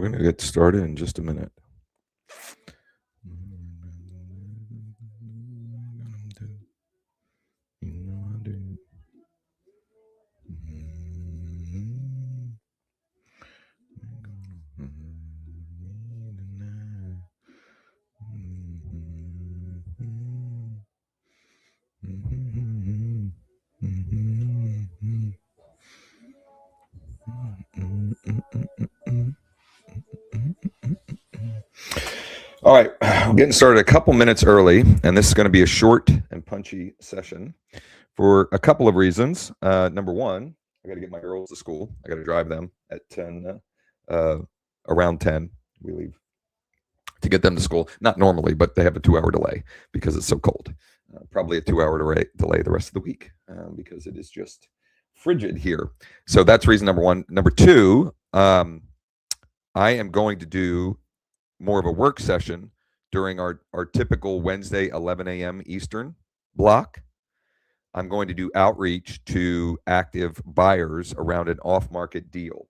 We're going to get started in just a minute. All right, we're getting started a couple minutes early, and this is going to be a short and punchy session for a couple of reasons. Number one, I got to get my girls to school. I got to drive them at 10, around 10. We leave to get them to school. Not normally, but they have a 2-hour delay because it's so cold. Probably a 2-hour delay the rest of the week because it is just frigid here. So that's reason number one. Number two, I am going to do more of a work session during our typical Wednesday 11 a.m. Eastern block. I'm going to do outreach to active buyers around an off-market deal.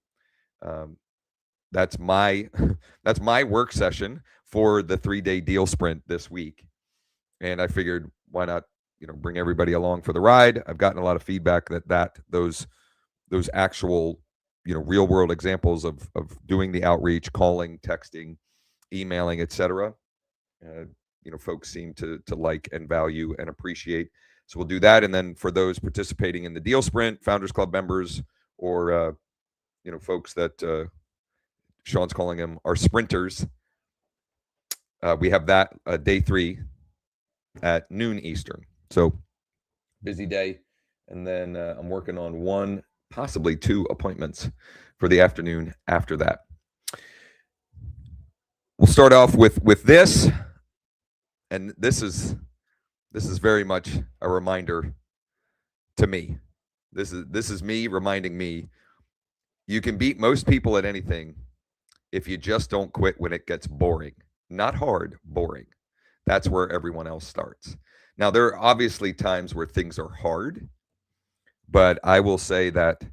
That's my work session for the 3-day deal sprint this week. And I figured, why not, bring everybody along for the ride? I've gotten a lot of feedback that those actual, real world examples of doing the outreach, calling, texting, emailing, etc. Folks seem to like and value and appreciate. So we'll do that. And then for those participating in the deal sprint, Founders Club members, or folks that Sean's calling them our sprinters, we have that day 3 at noon Eastern. So busy day. And then I'm working on 1, possibly 2 appointments for the afternoon after that. We'll start off with this, and this is very much a reminder to me. This is me reminding me, you can beat most people at anything if you just don't quit when it gets boring. Not hard, boring. That's where everyone else starts. Now, there are obviously times where things are hard, but I will say that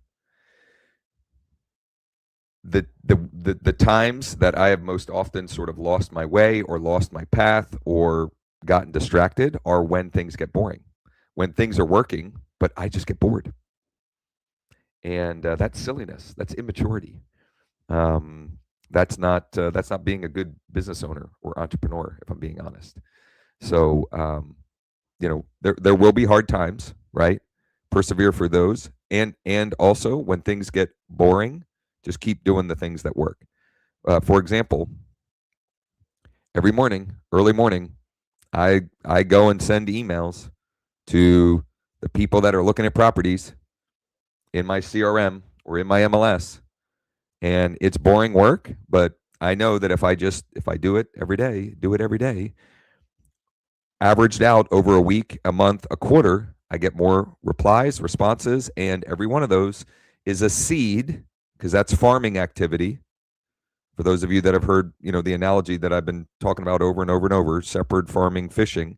the times that I have most often sort of lost my way or lost my path or gotten distracted are when things get boring, when things are working, but I just get bored. And that's silliness. That's immaturity. That's not being a good business owner or entrepreneur, if I'm being honest. So, there will be hard times, right? Persevere for those. And also when things get boring, just keep doing the things that work. For example, every morning, early morning, I go and send emails to the people that are looking at properties in my CRM or in my MLS. And it's boring work, but I know that if I do it every day, averaged out over a week, a month, a quarter, I get more replies, responses, and every one of those is a seed, because that's farming activity. For those of you that have heard, the analogy that I've been talking about over and over and over, separate farming, fishing,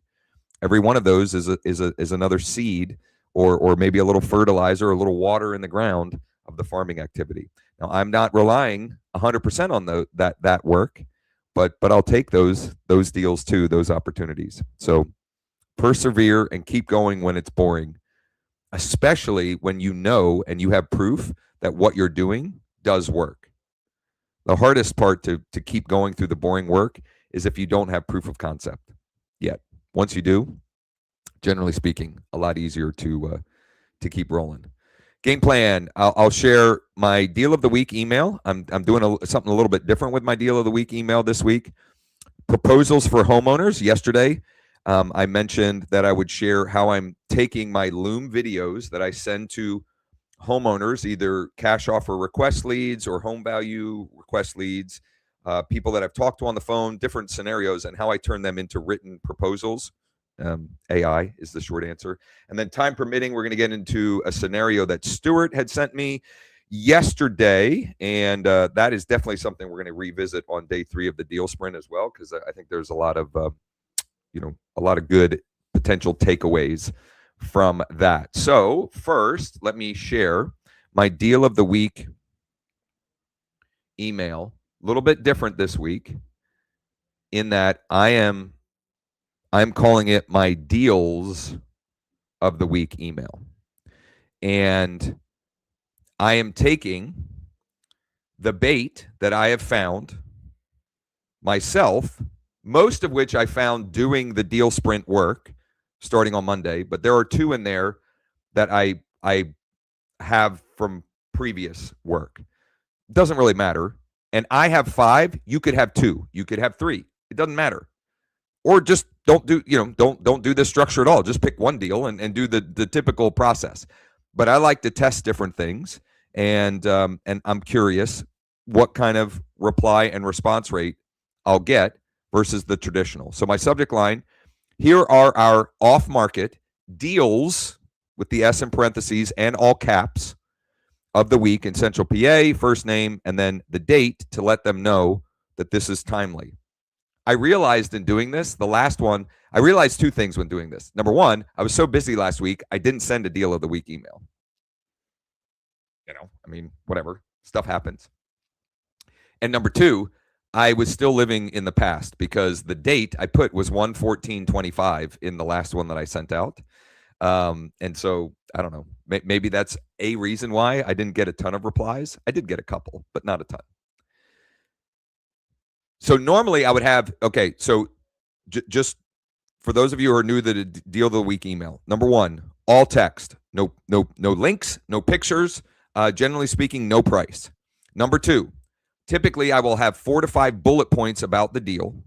every one of those is another seed or maybe a little fertilizer, a little water in the ground of the farming activity. Now, I'm not relying 100% on that work, but I'll take those deals too, those opportunities. So persevere and keep going when it's boring, especially when you know and you have proof that what you're doing does work. The hardest part to keep going through the boring work is if you don't have proof of concept yet. Once you do, generally speaking, a lot easier to keep rolling. Game plan. I'll share my deal of the week email. I'm doing something a little bit different with my deal of the week email this week. Proposals for homeowners. Yesterday, I mentioned that I would share how I'm taking my Loom videos that I send to homeowners, either cash offer request leads or home value request leads, people that I've talked to on the phone, different scenarios, and how I turn them into written proposals. AI is the short answer. And then time permitting, we're going to get into a scenario that Stuart had sent me yesterday, and that is definitely something we're going to revisit on day 3 of the deal sprint as well, because I think there's a lot of good potential takeaways from that. So first, let me share my deal of the week email little bit different this week in that I'm calling it my deals of the week email. And I am taking the bait that I have found myself, most of which I found doing the deal sprint work starting on Monday, but there are 2 in there that I have from previous work. Doesn't really matter. And I have 5, you could have 2, you could have 3. It doesn't matter. Or just don't do, don't do this structure at all. Just pick one deal and do the typical process. But I like to test different things, and I'm curious what kind of reply and response rate I'll get versus the traditional. So my subject line, here are our off-market deals with the S in parentheses and all caps of the week in Central PA, first name, and then the date to let them know that this is timely. I realized in doing this, the last one, I realized 2 things when doing this. Number 1, I was so busy last week, I didn't send a deal of the week email. Whatever. Stuff happens. And number 2, I was still living in the past because the date I put was 1/14/25 in the last one that I sent out. And so I don't know. Maybe that's a reason why I didn't get a ton of replies. I did get a couple, but not a ton. So normally I would have, okay, so just for those of you who are new to the deal of the week email, number 1, all text, no links, no pictures, generally speaking, no price. Number 2, typically I will have 4 to 5 bullet points about the deal.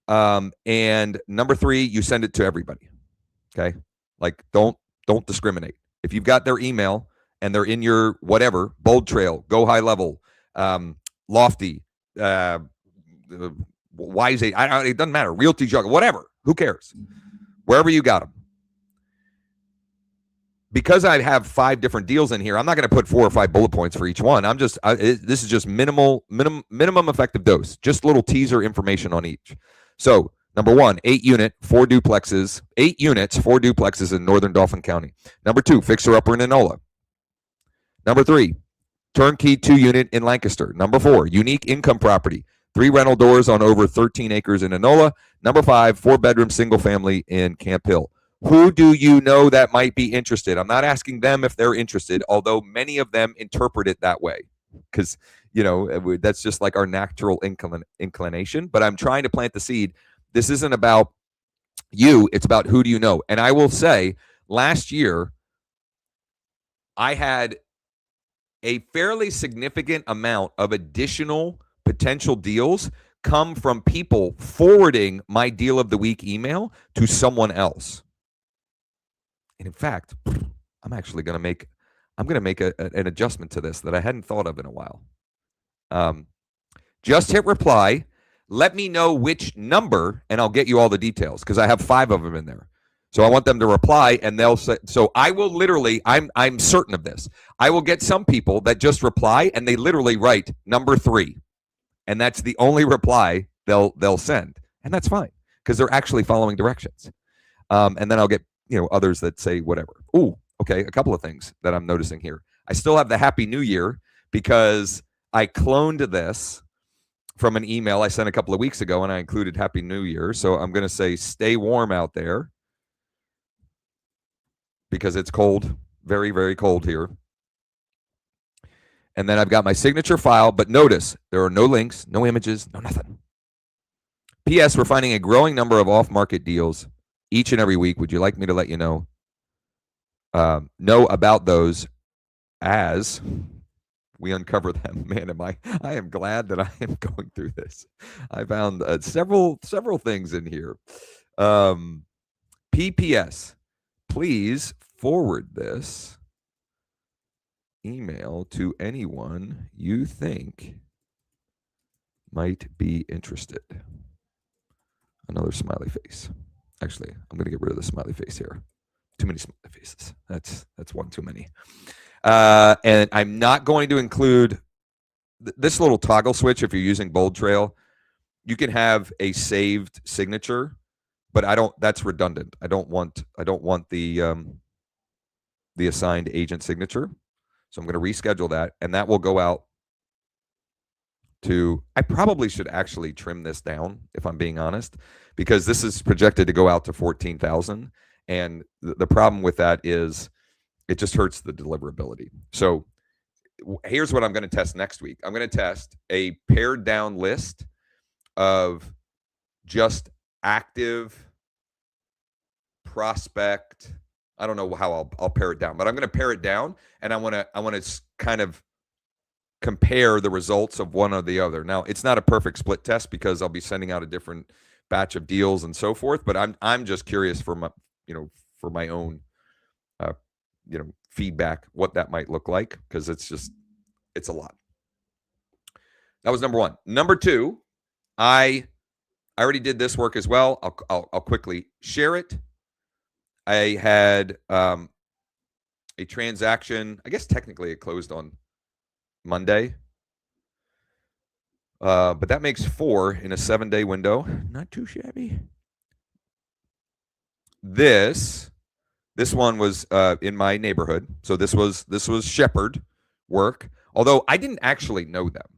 And number 3, you send it to everybody. Okay. Like don't discriminate. If you've got their email and they're in your whatever, Bold Trail, Go High Level, Lofty, Wise 8, it doesn't matter. Realty Jug, whatever. Who cares? Wherever you got them. Because I have 5 different deals in here, I'm not going to put 4 or 5 bullet points for each one. This is just minimum effective dose, just little teaser information on each. So number 1, 8 units, 4 duplexes in Northern Dauphin County. Number 2, fixer upper in Enola. Number 3, turnkey 2 unit in Lancaster. Number 4, unique income property, 3 rental doors on over 13 acres in Enola. Number 5, 4-bedroom single family in Camp Hill. Who do you know that might be interested? I'm not asking them if they're interested, although many of them interpret it that way because, that's just like our natural inclination. But I'm trying to plant the seed. This isn't about you. It's about who do you know. And I will say last year, I had a fairly significant amount of additional potential deals come from people forwarding my deal of the week email to someone else. And in fact, I'm actually going to make an adjustment to this that I hadn't thought of in a while. Just hit reply. Let me know which number, and I'll get you all the details because I have 5 of them in there. So I want them to reply, and they'll say. So I will literally. I'm certain of this. I will get some people that just reply, and they literally write number 3, and that's the only reply they'll send, and that's fine because they're actually following directions. And then I'll get others that say whatever. Ooh, okay. A couple of things that I'm noticing here. I still have the Happy New Year because I cloned this from an email I sent a couple of weeks ago, and I included Happy New Year. So I'm going to say, stay warm out there because it's cold, very, very cold here. And then I've got my signature file, but notice there are no links, no images, no nothing. P.S. We're finding a growing number of off-market deals each and every week. Would you like me to let you know about those as we uncover them? Man, I am glad that I am going through this. I found several things in here. PPS, please forward this email to anyone you think might be interested. Another smiley face. Actually, I'm going to get rid of the smiley face here. Too many smiley faces. That's one too many. And I'm not going to include this little toggle switch. If you're using Bold Trail, you can have a saved signature, but that's redundant. I don't want the assigned agent signature. So I'm going to reschedule that, and that will go out to, I probably should actually trim this down if I'm being honest, because this is projected to go out to 14,000. And the problem with that is it just hurts the deliverability. So here's what I'm going to test next week. I'm going to test a pared down list of just active prospect. I don't know how I'll pare it down, but I'm going to pare it down, and I want to kind of compare the results of one or the other. Now, it's not a perfect split test because I'll be sending out a different batch of deals and so forth, but I'm just curious for my, for my own feedback what that might look like, because it's a lot. That was number one. Number two, I already did this work as well. I'll quickly share it. I had a transaction. I guess technically it closed on Monday, but that makes 4 in a 7-day window. Not too shabby. This one was in my neighborhood, so this was Shepherd work. Although I didn't actually know them,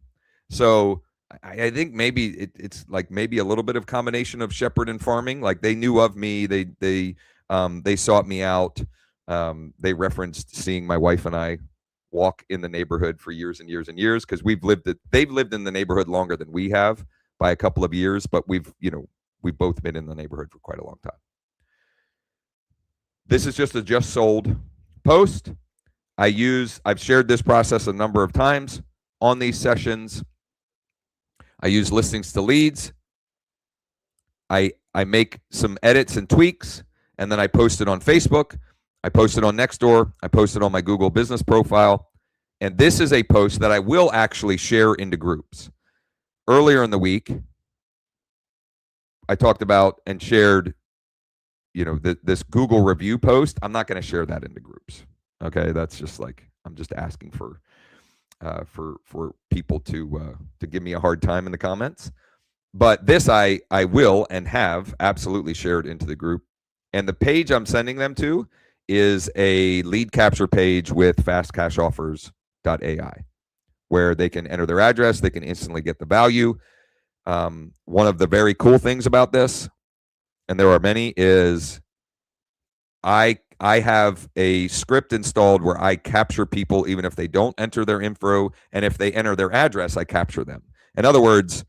so I think maybe it's like maybe a little bit of combination of Shepherd and farming. Like they knew of me, they sought me out. They referenced seeing my wife and I walk in the neighborhood for years and years and years, because they've lived in the neighborhood longer than we have by a couple of years, but we've both been in the neighborhood for quite a long time. This is just a just sold post. I've shared this process a number of times on these sessions. I use listings to leads. I make some edits and tweaks, and then I post it on Facebook. I post it on Nextdoor. I post it on my Google business profile. And this is a post that I will actually share into groups. Earlier in the week, I talked about and shared, this Google review post. I'm not going to share that into groups. Okay, that's just like, I'm just asking for people to give me a hard time in the comments. But this I will and have absolutely shared into the group. And the page I'm sending them to is a lead capture page with fastcashoffers.ai, where they can enter their address, they can instantly get the value. One of the very cool things about this, and there are many, is I have a script installed where I capture people even if they don't enter their info, and if they enter their address, I capture them. In other words,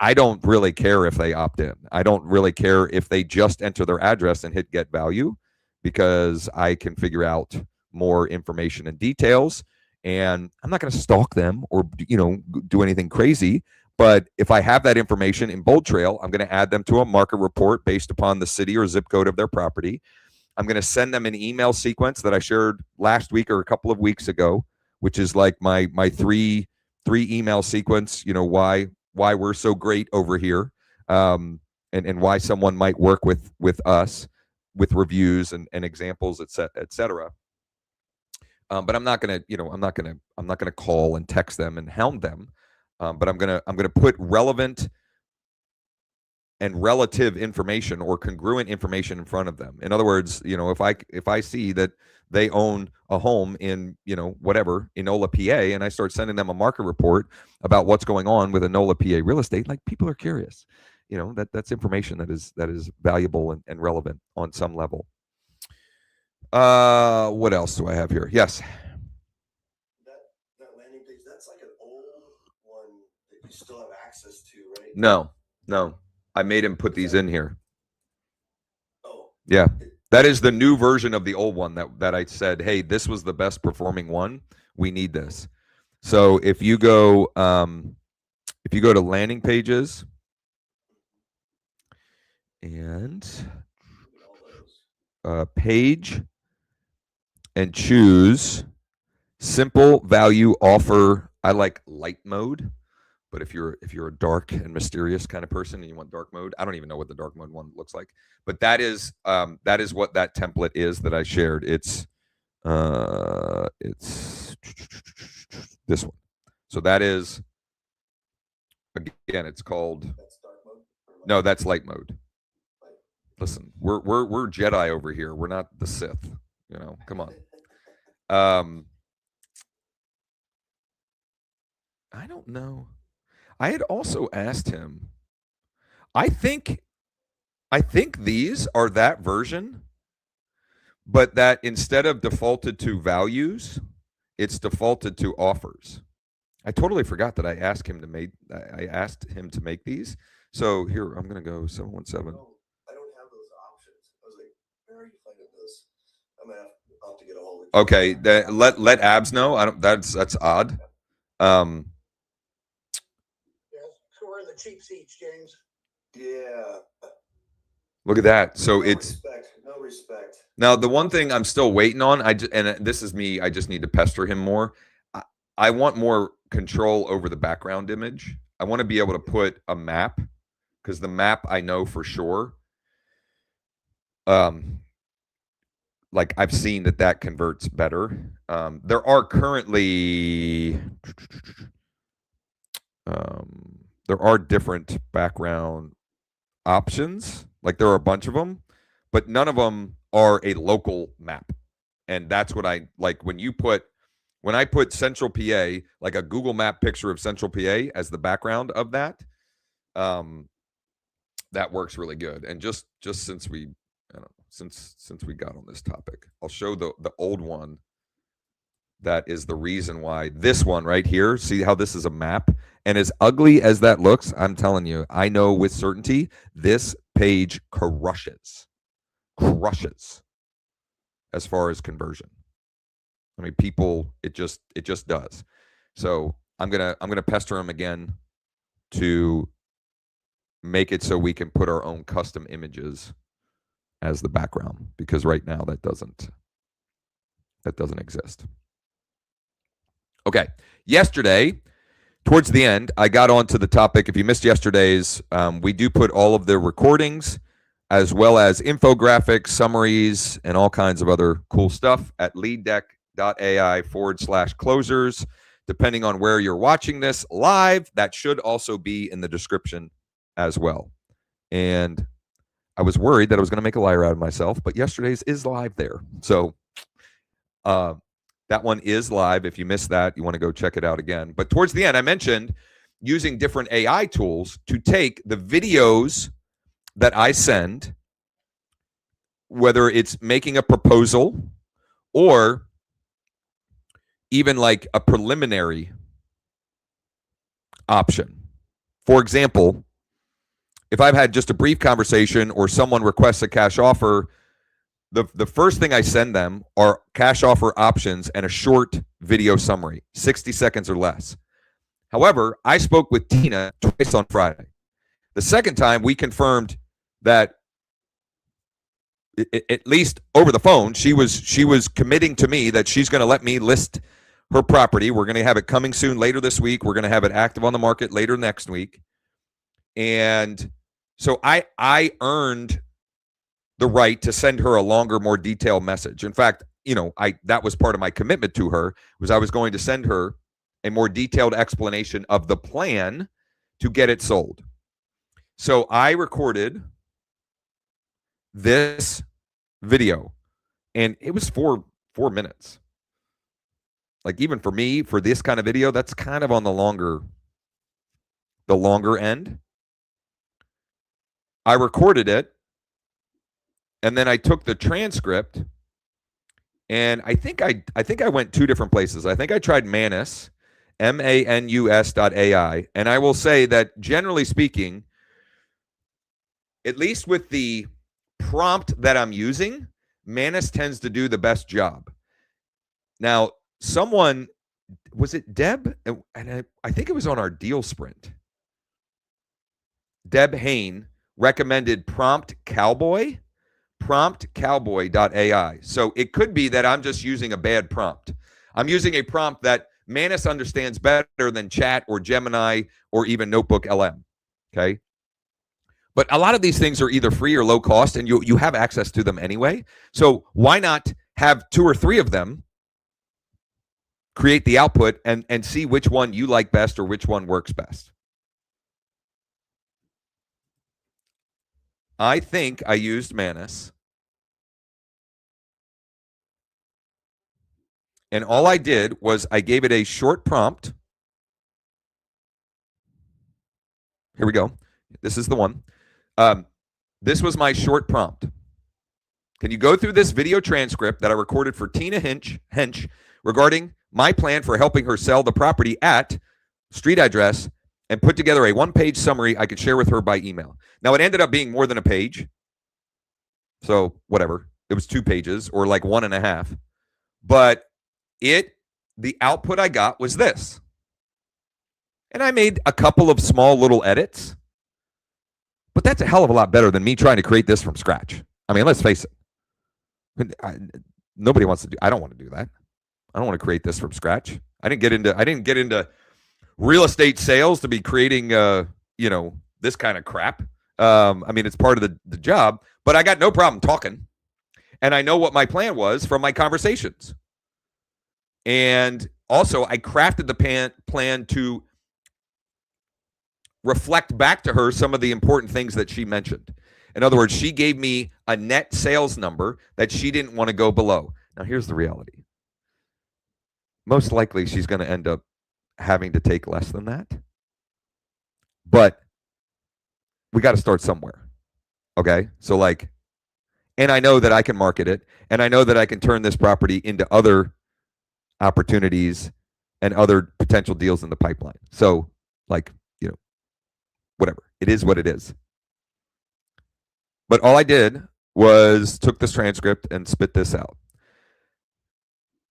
I don't really care if they opt in. I don't really care if they just enter their address and hit get value, because I can figure out more information and details, and I'm not going to stalk them or do anything crazy. But if I have that information in Bold Trail, I'm going to add them to a market report based upon the city or zip code of their property. I'm going to send them an email sequence that I shared last week or a couple of weeks ago, which is like my three email sequence. Why we're so great over here, and why someone might work with us with reviews and examples, et cetera. But I'm not gonna call and text them and hound them. But I'm gonna put relevant and relative information or congruent information in front of them. In other words, if I see that they own a home in whatever, Enola, PA, and I start sending them a market report about what's going on with Enola, PA real estate, like, people are curious. That's information that is valuable and relevant on some level. What else do I have here? Yes. That landing page, that's like an old one that you still have access to, right? No. I made him put these in here. Oh. Yeah. That is the new version of the old one that I said, hey, this was the best performing one. We need this. So if you go to landing pages and page and choose simple value offer. I like light mode, but if you're a dark and mysterious kind of person and you want dark mode, I don't even know what the dark mode one looks like, but that is what that template is that I shared. It's this one. So that is, again, it's called. That's dark mode? No, that's light mode. Listen, we're Jedi over here. We're not the Sith. Come on. I don't know. I had also asked him, I think these are that version, but that instead of defaulted to values, it's defaulted to offers. I totally forgot that I asked him to make these. So here I'm gonna go 717. I don't have those options. I was like, where are you finding this? I'm gonna have to get a hold of. Okay, let Abs know. I don't. That's odd. Yes. So where are the cheap seats, James? Yeah. Look at that. So No it's respect. No respect. now the one thing I'm still waiting on. And this is me. I just need to pester him more. I want more control over the background image. I want to be able to put a map, because the map I know for sure. Like I've seen that converts better. There are currently there are different background options. Like there are a bunch of them, but none of them are a local map. And that's what I like when I put Central PA, like a Google Map picture of Central PA as the background of that. That works really good. And just since we I don't know, since we got on this topic, I'll show the old one. That is the reason why this one right here, see how this is a map? And as ugly as that looks, I'm telling you, I know with certainty this page crushes as far as conversion. I mean, people, it just does. So I'm gonna pester him again to make it so we can put our own custom images as the background, because right now that doesn't exist. Okay, yesterday, towards the end, I got onto the topic. If you missed yesterday's, we do put all of the recordings as well as infographics, summaries, and all kinds of other cool stuff at leaddeck.ai/closers. Depending on where you're watching this live, that should also be in the description as well. And I was worried that I was going to make a liar out of myself, but yesterday's is live there. So that one is live. If you missed that, you want to go check it out again. But towards the end, I mentioned using different AI tools to take the videos that I send, whether it's making a proposal or even like a preliminary option. For example, if I've had just a brief conversation or someone requests a cash offer, the first thing I send them are cash offer options and a short video summary, 60 seconds or less. However, I spoke with Tina twice on Friday. The second time, we confirmed that, at least over the phone, she was committing to me that she's going to let me list her property. We're going to have it coming soon later this week. We're going to have it active on the market later next week. And so I earned the right to send her a longer, more detailed message. In fact, that was part of my commitment to her, was I was going to send her a more detailed explanation of the plan to get it sold. So I recorded this video, and it was 4 minutes. Like, even for me, for this kind of video, that's kind of on the longer end. I recorded it, and then I took the transcript, and I think I went 2 different places. I think I tried Manus, manus.ai, and I will say that generally speaking, at least with the prompt that I'm using, Manus tends to do the best job. Now, someone, was it Deb? And I think it was on our deal sprint. Deb Hain recommended Prompt Cowboy, promptcowboy.ai. So it could be that I'm just using a bad prompt. I'm using a prompt that Manus understands better than Chat or Gemini or even Notebook LM. Okay. But a lot of these things are either free or low cost, and you have access to them anyway. So why not have 2 or 3 of them create the output and see which one you like best or which one works best? I think I used Manus. And all I did was I gave it a short prompt. Here we go. This is the one. This was my short prompt. Can you go through this video transcript that I recorded for Tina Hench regarding my plan for helping her sell the property at street address and put together a one-page summary I could share with her by email? Now, it ended up being more than a page. So whatever. It was 2 pages or like 1.5. But the output I got was this. And I made a couple of small little edits. But that's a hell of a lot better than me trying to create this from scratch. I mean, let's face it. Nobody wants to do. I don't want to do that. I don't want to create this from scratch. I didn't get into real estate sales to be creating this kind of crap. I mean, it's part of the job, but I got no problem talking. And I know what my plan was from my conversations. And also, I crafted the plan to reflect back to her some of the important things that she mentioned. In other words, she gave me a net sales number that she didn't want to go below. Now, here's the reality. Most likely, she's going to end up having to take less than that. But we got to start somewhere. Okay? So and I know that I can market it, and I know that I can turn this property into other opportunities and other potential deals in the pipeline. So, whatever. It is what it is. But all I did was took this transcript and spit this out.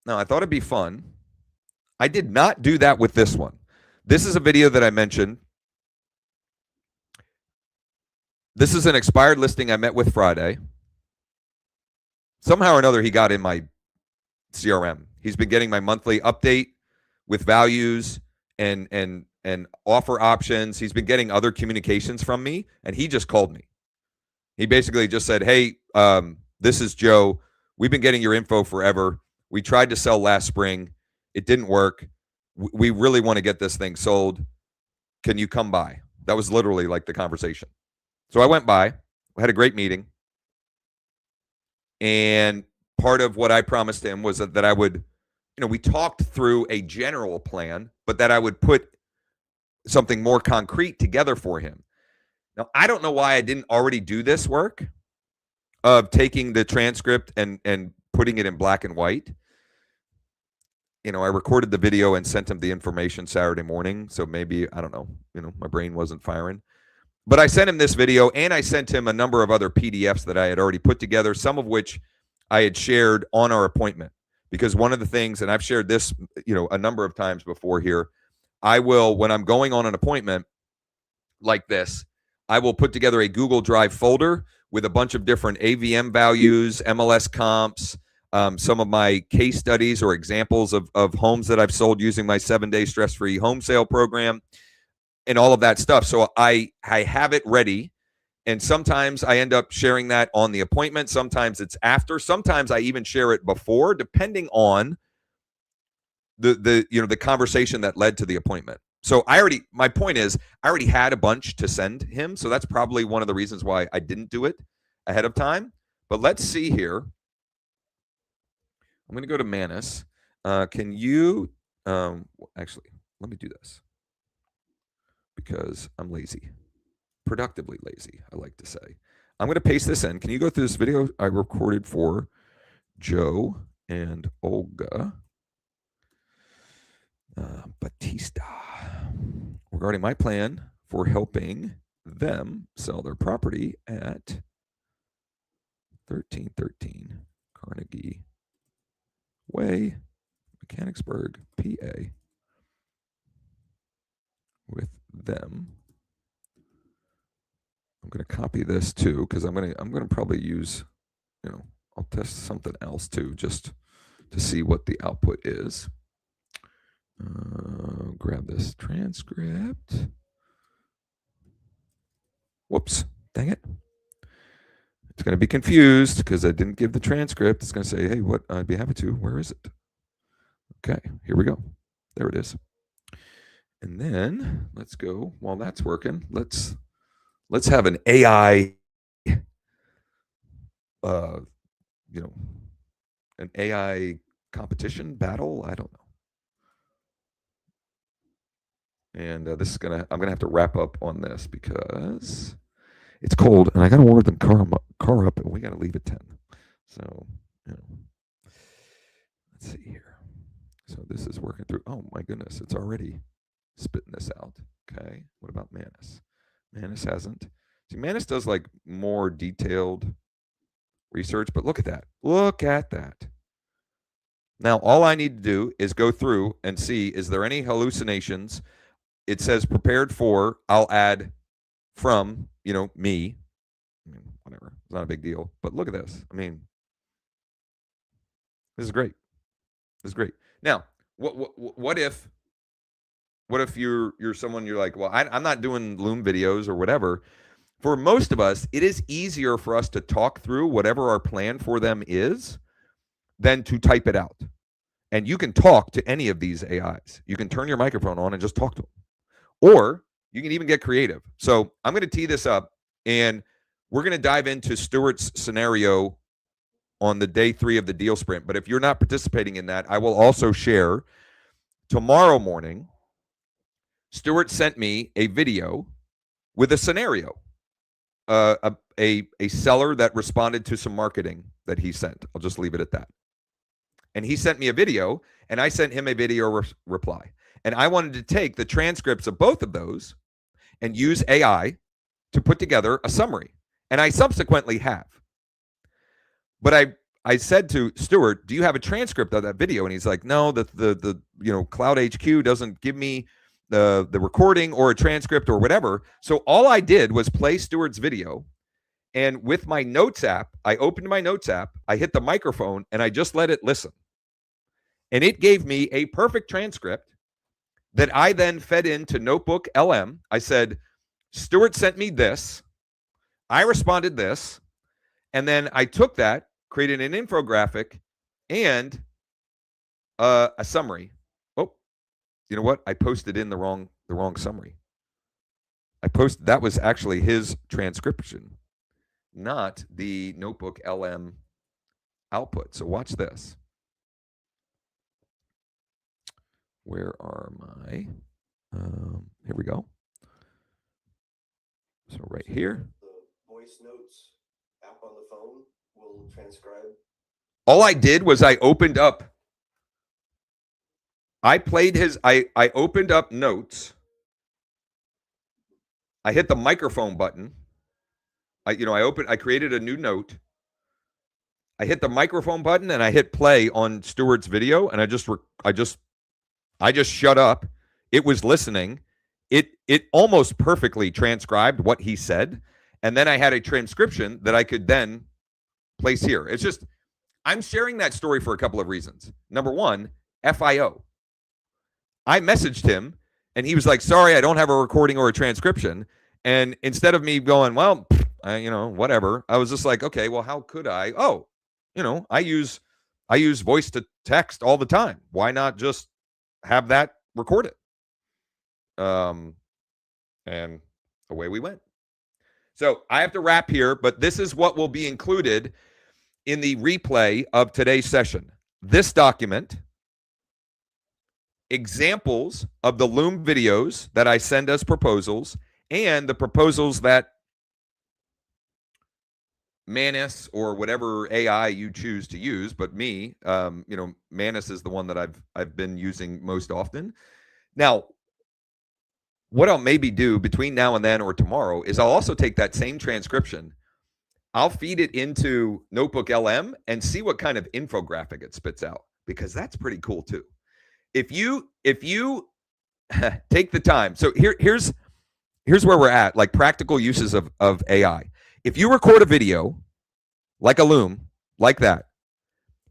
Now, I thought it'd be fun. I did not do that with this one. This is a video that I mentioned. This is an expired listing I met with Friday. Somehow or another, he got in my CRM. He's been getting my monthly update with values and offer options. He's been getting other communications from me, and he just called me. He basically just said, hey, this is Joe. We've been getting your info forever. We tried to sell last spring. It didn't work. We really want to get this thing sold. Can you come by? That was literally like the conversation. So I went by. We had a great meeting. And part of what I promised him was that I would, we talked through a general plan, but that I would put something more concrete together for him. Now, I don't know why I didn't already do this work of taking the transcript and putting it in black and white. I recorded the video and sent him the information Saturday morning. So maybe, I don't know, my brain wasn't firing. But I sent him this video, and I sent him a number of other PDFs that I had already put together, some of which I had shared on our appointment. Because one of the things, and I've shared this, a number of times before here, I will, when I'm going on an appointment like this, I will put together a Google Drive folder with a bunch of different AVM values, MLS comps, some of my case studies or examples of homes that I've sold using my 7-day stress-free home sale program, and all of that stuff. So I have it ready, and sometimes I end up sharing that on the appointment. Sometimes it's after. Sometimes I even share it before, depending on the conversation that led to the appointment. So my point is, I already had a bunch to send him. So that's probably one of the reasons why I didn't do it ahead of time. But let's see here. I'm going to go to Manus. Can you, actually, let me do this because I'm lazy, productively lazy, I like to say. I'm going to paste this in. Can you go through this video I recorded for Joe and Olga Batista regarding my plan for helping them sell their property at 1313 Carnegie Way, Mechanicsburg, PA, with them. I'm going to copy this too, because I'm going to probably use, I'll test something else too, just to see what the output is. Grab this transcript. Whoops, dang it. It's going to be confused because I didn't give the transcript. It's going to say, hey, what? I'd be happy to. Where is it? Okay, here we go. There it is. And then let's go. While that's working, let's have an AI, an AI competition battle. I don't know. And this is I'm gonna have to wrap up on this because it's cold and I gotta warm the car up and we gotta leave at 10. So, you know, let's see here. So this is working through. Oh my goodness, it's already spitting this out. Okay, what about Manus? Manus hasn't. See, Manus does like more detailed research, but look at that. Look at that. Now, all I need to do is go through and see, is there any hallucinations? It says prepared for, I'll add from, me. I mean, whatever. It's not a big deal. But look at this. I mean, this is great. This is great. Now, what if you're someone, you're like, well, I'm not doing Loom videos or whatever. For most of us, it is easier for us to talk through whatever our plan for them is than to type it out. And you can talk to any of these AIs. You can turn your microphone on and just talk to them. Or you can even get creative. So I'm going to tee this up, and we're going to dive into Stuart's scenario on the day 3 of the deal sprint. But if you're not participating in that, I will also share tomorrow morning. Stuart sent me a video with a scenario. A seller that responded to some marketing that he sent. I'll just leave it at that. And he sent me a video, and I sent him a video reply. And I wanted to take the transcripts of both of those and use AI to put together a summary. And I subsequently have. But I said to Stuart, do you have a transcript of that video? And he's like, no, the Cloud HQ doesn't give me the recording or a transcript or whatever. So all I did was play Stuart's video, and with my notes app, I opened my notes app, I hit the microphone, and I just let it listen. And it gave me a perfect transcript that I then fed into Notebook LM. I said, Stuart sent me this, I responded this, and then I took that, created an infographic and a summary. You know what? I posted in the wrong summary. That was actually his transcription, not the Notebook LM output. So watch this. Where are my? Here we go. So right here. The voice notes app on the phone will transcribe. All I did was I opened up. I played I opened up notes. I hit the microphone button. I created a new note. I hit the microphone button and I hit play on Stuart's video, and I just shut up. It was listening. It almost perfectly transcribed what he said, and then I had a transcription that I could then place here. It's just, I'm sharing that story for a couple of reasons. Number one, FIO. I messaged him and he was like, sorry, I don't have a recording or a transcription. And instead of me going, well, whatever, I was just like, okay, well, how could I? Oh, I use voice to text all the time. Why not just have that recorded? And away we went. So I have to wrap here, but this is what will be included in the replay of today's session. This document, examples of the Loom videos that I send as proposals, and the proposals that Manus or whatever AI you choose to use, but me, Manus is the one that I've been using most often. Now, what I'll maybe do between now and then or tomorrow is I'll also take that same transcription, I'll feed it into Notebook LM and see what kind of infographic it spits out, because that's pretty cool too. If you take the time, so here's where we're at, like practical uses of AI. If you record a video like a Loom, like that,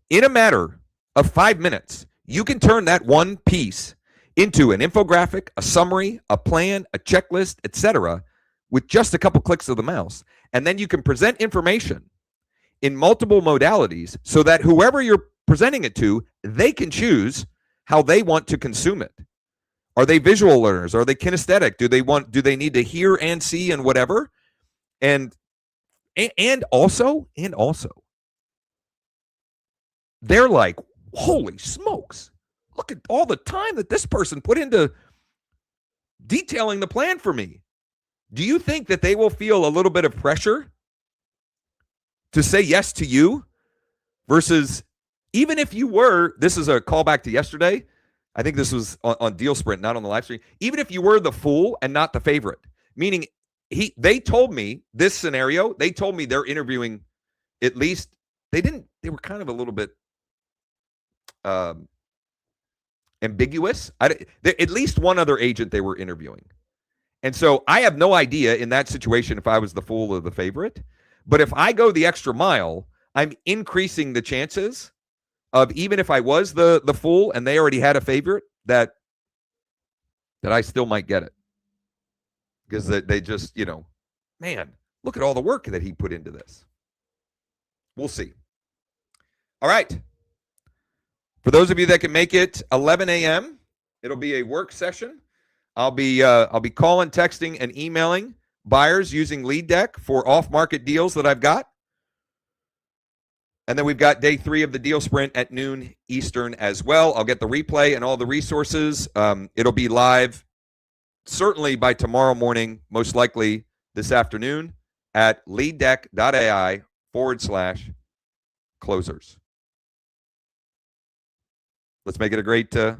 in a matter of 5 minutes, you can turn that one piece into an infographic, a summary, a plan, a checklist, etc., with just a couple clicks of the mouse. And then you can present information in multiple modalities so that whoever you're presenting it to, they can choose how they want to consume it. Are they visual learners? Are they kinesthetic? Do they need to hear and see and whatever? And also, they're like, holy smokes, look at all the time that this person put into detailing the plan for me. Do you think that they will feel a little bit of pressure to say yes to you versus even if you were, this is a callback to yesterday. I think this was on Deal Sprint, not on the live stream. Even if you were the fool and not the favorite, meaning they told me this scenario, they told me they're interviewing at least, they were kind of a little bit ambiguous. At least one other agent they were interviewing. And so I have no idea in that situation if I was the fool or the favorite. But if I go the extra mile, I'm increasing the chances of, even if I was the fool and they already had a favorite, that I still might get it. Because they just, man, look at all the work that he put into this. We'll see. All right. For those of you that can make it 11 a.m., it'll be a work session. I'll be calling, texting, and emailing buyers using LeadDeck for off-market deals that I've got. And then we've got day 3 of the Deal Sprint at noon Eastern as well. I'll get the replay and all the resources. It'll be live certainly by tomorrow morning, most likely this afternoon at leaddeck.ai/closers. Let's make it a great day.